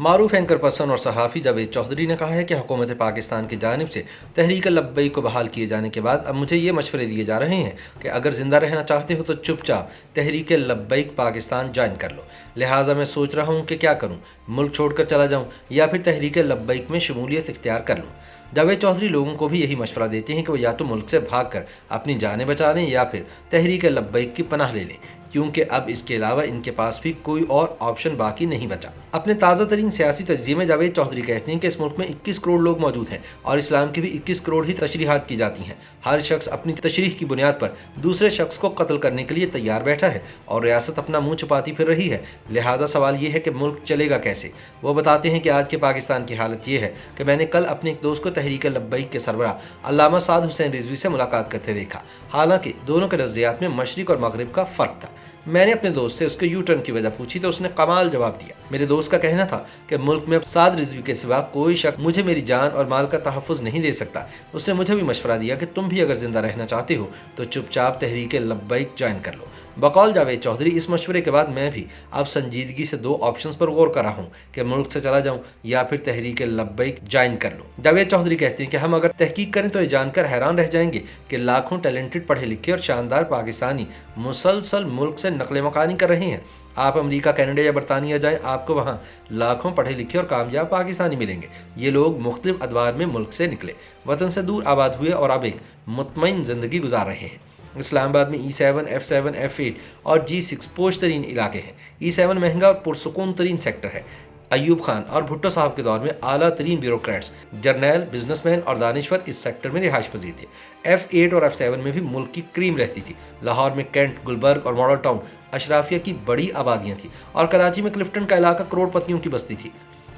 معروف anchor person اور صحافی جاوید چودھری نے کہا ہے کہ حکومت پاکستان کی جانب سے تحریک لبیک کو بحال کیے جانے کے بعد اب مجھے یہ مشورے دیے جا رہے ہیں کہ اگر زندہ رہنا چاہتے ہو تو چپ چاپ تحریک لبیک پاکستان جوائن کر لو، لہٰذا میں سوچ رہا ہوں کہ کیا کروں، ملک چھوڑ کر چلا جاؤں یا پھر تحریک لبیک میں شمولیت اختیار کر لوں۔ جاوید چودھری لوگوں کو بھی یہی مشورہ دیتے ہیں کہ وہ یا تو ملک سے بھاگ کر اپنی جانیں بچا لیں یا پھر تحریک لبیک کی پناہ لے لیں، کیونکہ اب اس کے علاوہ ان کے پاس بھی کوئی اور آپشن باقی نہیں بچا۔ اپنے تازہ ترین سیاسی تجزیے میں جاوید چودھری کہتے ہیں کہ اس ملک میں 21 کروڑ لوگ موجود ہیں اور اسلام کی بھی 21 کروڑ ہی تشریحات کی جاتی ہیں۔ ہر شخص اپنی تشریح کی بنیاد پر دوسرے شخص کو قتل کرنے کے لیے تیار بیٹھا ہے اور ریاست اپنا منہ چھپاتی پھر رہی ہے، لہٰذا سوال یہ ہے کہ ملک چلے گا کیسے۔ وہ بتاتے ہیں کہ آج کے پاکستان کی حالت یہ ہے کہ میں نے کل اپنے ایک دوست کو تحریک لبیک کے سربراہ علامہ سعد حسین رضوی سے ملاقات کرتے دیکھا، حالانکہ دونوں کے نظریات میں مشرق اور مغرب کا فرق تھا۔ میں نے اپنے دوست سے اس کے یو ٹرن کی وجہ پوچھی تو اس نے کمال جواب دیا۔ میرے دوست کا کہنا تھا کہ ملک میں سعد رضوی کے سوا کوئی شخص مجھے میری جان اور مال کا تحفظ نہیں دے سکتا۔ اس نے مجھے بھی مشورہ دیا کہ تم بھی اگر زندہ رہنا چاہتے ہو تو چپ چاپ تحریک لبیک جوائن کر لو۔ بقول جاوید چودھری اس مشورے کے بعد میں بھی اب سنجیدگی سے دو آپشنز پر غور کر رہا ہوں کہ ملک سے چلا جاؤں یا پھر تحریک لبیک جوائن کر لوں۔ جاوید چودھری کہتے ہیں کہ ہم اگر تحقیق کریں تو یہ جان کر حیران رہ جائیں گے کہ لاکھوں ٹیلنٹڈ پڑھے لکھے اور شاندار پاکستانی مسلسل ملک سے نقل مکانی کر رہے ہیں۔ آپ امریکہ، کینیڈا یا برطانیہ جائیں، آپ کو وہاں لاکھوں پڑھے لکھے اور کامیاب پاکستانی ملیں گے۔ یہ لوگ مختلف ادوار میں ملک سے نکلے، وطن سے دور آباد ہوئے اور اب ایک مطمئن زندگی گزار رہے ہیں۔ اسلام آباد میں E7، F7، F8 اور G6 پوش ترین علاقے ہیں۔ E7 مہنگا اور پرسکون ترین سیکٹر ہے۔ ایوب خان اور بھٹو صاحب کے دور میں اعلیٰ ترین بیوروکریٹس، جرنیل، بزنس مین اور دانشور اس سیکٹر میں رہائش پذیر تھے۔ F8 اور F7 میں بھی ملک کی کریم رہتی تھی۔ لاہور میں کینٹ، گلبرگ اور ماڈل ٹاؤن اشرافیہ کی بڑی آبادیاں تھیں اور کراچی میں کلفٹن کا علاقہ کروڑ پتیوں کی بستی تھی۔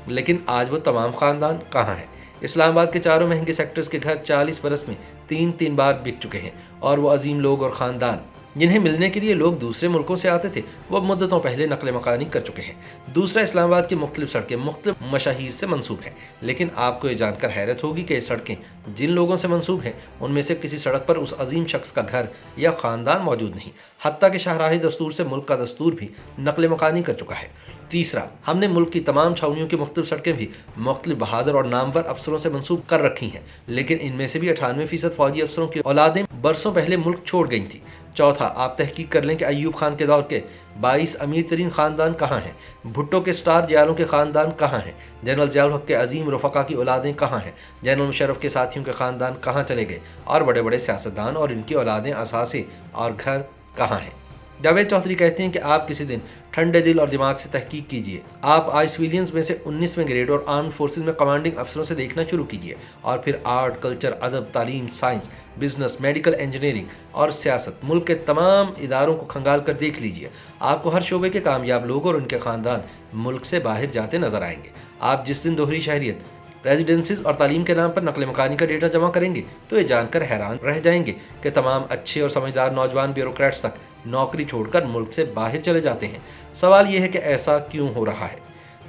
لیکن آج وہ تمام خاندان کہاں ہیں؟ اسلام آباد کے چاروں مہنگے سیکٹرز کے گھر 40 برس میں تین بار بک چکے ہیں اور وہ عظیم لوگ اور خاندان جنہیں ملنے کے لیے لوگ دوسرے ملکوں سے آتے تھے وہ مدتوں پہلے نقل مکانی کر چکے ہیں۔ دوسرا، اسلام آباد کی مختلف سڑکیں مختلف مشاہیر سے منسوب ہیں، لیکن آپ کو یہ جان کر حیرت ہوگی کہ یہ سڑکیں جن لوگوں سے منسوب ہیں ان میں سے کسی سڑک پر اس عظیم شخص کا گھر یا خاندان موجود نہیں، حتیٰ کہ شاہراہ دستور سے ملک کا دستور بھی نقل مکانی کر چکا ہے۔ تیسرا، ہم نے ملک کی تمام چھاؤنیوں کی مختلف سڑکیں بھی مختلف بہادر اور نامور افسروں سے منسوب کر رکھی ہیں، لیکن ان میں سے بھی 98% فوجی افسروں کی اولادیں برسوں پہلے ملک چھوڑ گئی تھیں۔ چوتھا، آپ تحقیق کر لیں کہ ایوب خان کے دور کے 22 امیر ترین خاندان کہاں ہیں، بھٹو کے سٹار جیالوں کے خاندان کہاں ہیں، جنرل ضیاء الحق کے عظیم رفقا کی اولادیں کہاں ہیں، جنرل مشرف کے ساتھیوں کے خاندان کہاں چلے گئے اور بڑے بڑے سیاستدان اور ان کی اولادیں، اثاثے اور گھر کہاں ہیں۔ جاوید چودھری کہتے ہیں کہ آپ کسی دن ٹھنڈے دل اور دماغ سے تحقیق کیجئے، آپ آج سویلینز میں سے 19ویں گریڈ اور آرمڈ فورسز میں کمانڈنگ افسروں سے دیکھنا شروع کیجئے اور پھر آرٹ، کلچر، ادب، تعلیم، سائنس، بزنس، میڈیکل، انجینئرنگ اور سیاست، ملک کے تمام اداروں کو کھنگال کر دیکھ لیجئے۔ آپ کو ہر شعبے کے کامیاب لوگ اور ان کے خاندان ملک سے باہر جاتے نظر آئیں گے۔ آپ جس دن دوہری شہریت، ریزیڈنسز اور تعلیم کے نام پر نقل مکانی کا ڈیٹا جمع کریں گے تو یہ جان کر حیران رہ جائیں گے کہ تمام اچھے اور سمجھدار نوجوان بیوروکریٹس تک نوکری چھوڑ کر ملک سے باہر چلے جاتے ہیں۔ سوال یہ ہے کہ ایسا کیوں ہو رہا ہے؟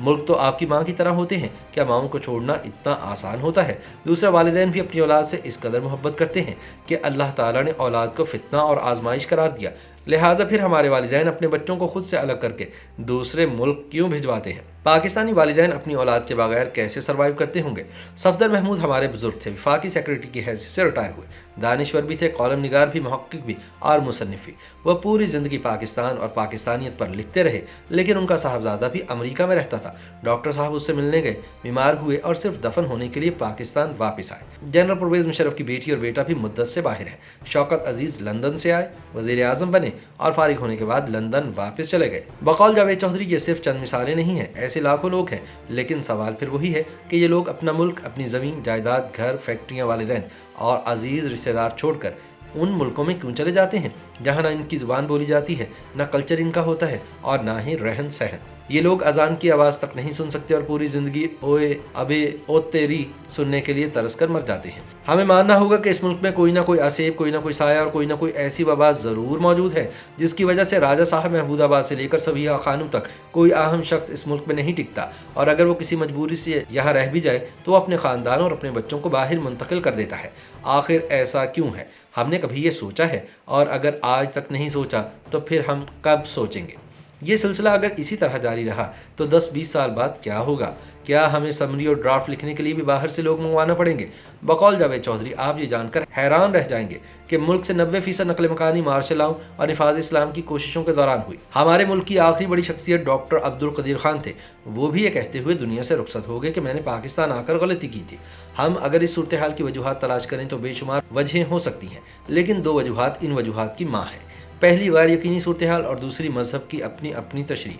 ملک تو آپ کی ماں کی طرح ہوتے ہیں، کیا ماؤں کو چھوڑنا اتنا آسان ہوتا ہے؟ دوسرے، والدین بھی اپنی اولاد سے اس قدر محبت کرتے ہیں کہ اللہ تعالیٰ نے اولاد کو فتنہ اور آزمائش قرار دیا، لہٰذا پھر ہمارے والدین اپنے بچوں کو خود سے الگ کر کے دوسرے ملک کیوں بھجواتے ہیں؟ پاکستانی والدین اپنی اولاد کے بغیر کیسے سروائیو کرتے ہوں گے؟ صفدر محمود ہمارے بزرگ تھے، وفاقی سیکرٹری کی حیثیت سے ریٹائر ہوئے، دانشور بھی تھے، کالم نگار بھی، محقق بھی اور مصنف بھی۔ وہ پوری زندگی پاکستان اور پاکستانیت پر لکھتے رہے، لیکن ان کا صاحبزادہ بھی امریکہ میں رہتا تھا۔ ڈاکٹر صاحب اس سے ملنے گئے، بیمار ہوئے اور صرف دفن ہونے کے لیے پاکستان واپس آئے۔ جنرل پرویز مشرف کی بیٹی اور بیٹا بھی مدت سے باہر ہے۔ شوکت عزیز لندن سے آئے، وزیر اعظم بنے اور فارغ ہونے کے بعد لندن واپس چلے گئے۔ بقول جاوید چودھری یہ صرف چند مثالیں نہیں ہیں، ایسے لاکھوں لوگ ہیں، لیکن سوال پھر وہی ہے کہ یہ لوگ اپنا ملک، اپنی زمین جائیداد، گھر، فیکٹریاں، والدین اور عزیز رشتہ دار چھوڑ کر ان ملکوں میں کیوں چلے جاتے ہیں جہاں نہ ان کی زبان بولی جاتی ہے، نہ کلچر ان کا ہوتا ہے اور نہ ہی رہن سہن۔ یہ لوگ اذان کی آواز تک نہیں سن سکتے اور پوری زندگی اوئے ابے او تیری سننے کے لیے ترس کر مر جاتے ہیں۔ ہمیں ماننا ہوگا کہ اس ملک میں کوئی نہ کوئی آسیب، کوئی نہ کوئی سایہ اور کوئی نہ کوئی ایسی وبا ضرور موجود ہے جس کی وجہ سے راجہ صاحب محمود آباد سے لے کر سبیہ خانم تک کوئی اہم شخص اس ملک میں نہیں ٹکتا، اور اگر وہ کسی مجبوری سے یہاں رہ بھی جائے تو وہ اپنے خاندان اور اپنے بچوں کو باہر منتقل کر دیتا ہے۔ آخر ایسا کیوں ہے؟ ہم نے کبھی یہ سوچا ہے؟ اور اگر آج تک نہیں سوچا تو پھر ہم کب سوچیں گے؟ یہ سلسلہ اگر اسی طرح جاری رہا تو 10-20 سال بعد کیا ہوگا؟ کیا ہمیں سمری اور ڈرافٹ لکھنے کے لیے بھی باہر سے لوگ منگوانا پڑیں گے؟ بقول جاوید چودھری آپ یہ جان کر حیران رہ جائیں گے کہ ملک سے 90% نقل مکانی مارشل لاء اور نفاذ اسلام کی کوششوں کے دوران ہوئی۔ ہمارے ملک کی آخری بڑی شخصیت ڈاکٹر عبدالقدیر خان تھے، وہ بھی یہ کہتے ہوئے دنیا سے رخصت ہو گئے کہ میں نے پاکستان آ کر غلطی کی تھی۔ ہم اگر اس صورتحال کی وجوہات تلاش کریں تو بے شمار وجہیں ہو سکتی ہیں، لیکن 2 وجوہات ان وجوہات کی ماں ہیں۔ پہلی غیر یقینی صورتحال اور دوسری مذہب کی اپنی تشریح۔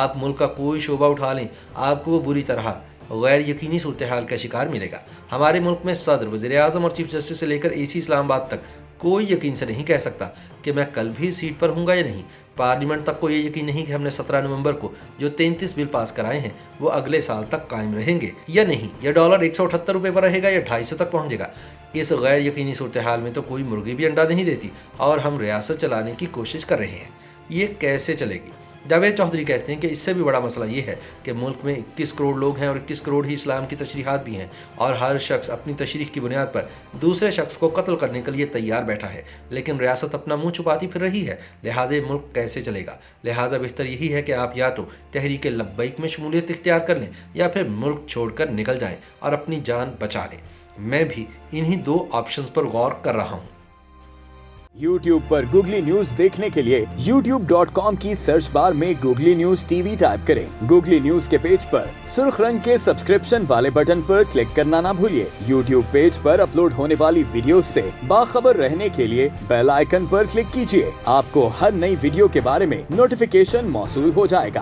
آپ ملک کا کوئی شعبہ اٹھا لیں، آپ کو وہ بری طرح غیر یقینی صورتحال کا شکار ملے گا۔ ہمارے ملک میں صدر، وزیر اعظم اور چیف جسٹس سے لے کر AC اسلام آباد تک کوئی یقین سے نہیں کہہ سکتا کہ میں کل بھی سیٹ پر ہوں گا یا نہیں۔ پارلیمنٹ تک کو یہ یقین نہیں کہ ہم نے 17 نومبر کو جو 33 بل پاس کرائے ہیں وہ اگلے سال تک قائم رہیں گے یا نہیں، یا ڈالر 178 روپے پر رہے گا یا 250 تک پہنچے گا۔ اس غیر یقینی صورتحال میں تو کوئی مرغی بھی انڈا نہیں دیتی اور ہم ریاست چلانے کی کوشش کر رہے ہیں۔ یہ کیسے چلے گی؟ جاوید چودھری کہتے ہیں کہ اس سے بھی بڑا مسئلہ یہ ہے کہ ملک میں 21 کروڑ لوگ ہیں اور 21 کروڑ ہی اسلام کی تشریحات بھی ہیں، اور ہر شخص اپنی تشریح کی بنیاد پر دوسرے شخص کو قتل کرنے کے لیے تیار بیٹھا ہے، لیکن ریاست اپنا منہ چھپاتی پھر رہی ہے۔ لہٰذا ملک کیسے چلے گا؟ لہٰذا بہتر یہی ہے کہ آپ یا تو تحریک لبیک میں شمولیت اختیار کر لیں یا پھر ملک چھوڑ کر نکل جائیں اور اپنی جان بچا لیں۔ میں بھی انہی 2 آپشنز پر غور کر رہا ہوں۔ YouTube پر گوگلی نیوز دیکھنے کے لیے youtube.com کی سرچ بار میں گوگلی نیوز TV ٹائپ کریں۔ گوگلی نیوز کے پیج پر سرخ رنگ کے سبسکرپشن والے بٹن پر کلک کرنا نہ بھولیے۔ YouTube پیج پر اپلوڈ ہونے والی ویڈیوز سے باخبر رہنے کے لیے بیل آئیکن پر کلک کیجیے۔ آپ کو ہر نئی ویڈیو کے بارے میں نوٹیفیکیشن موصول ہو جائے گا۔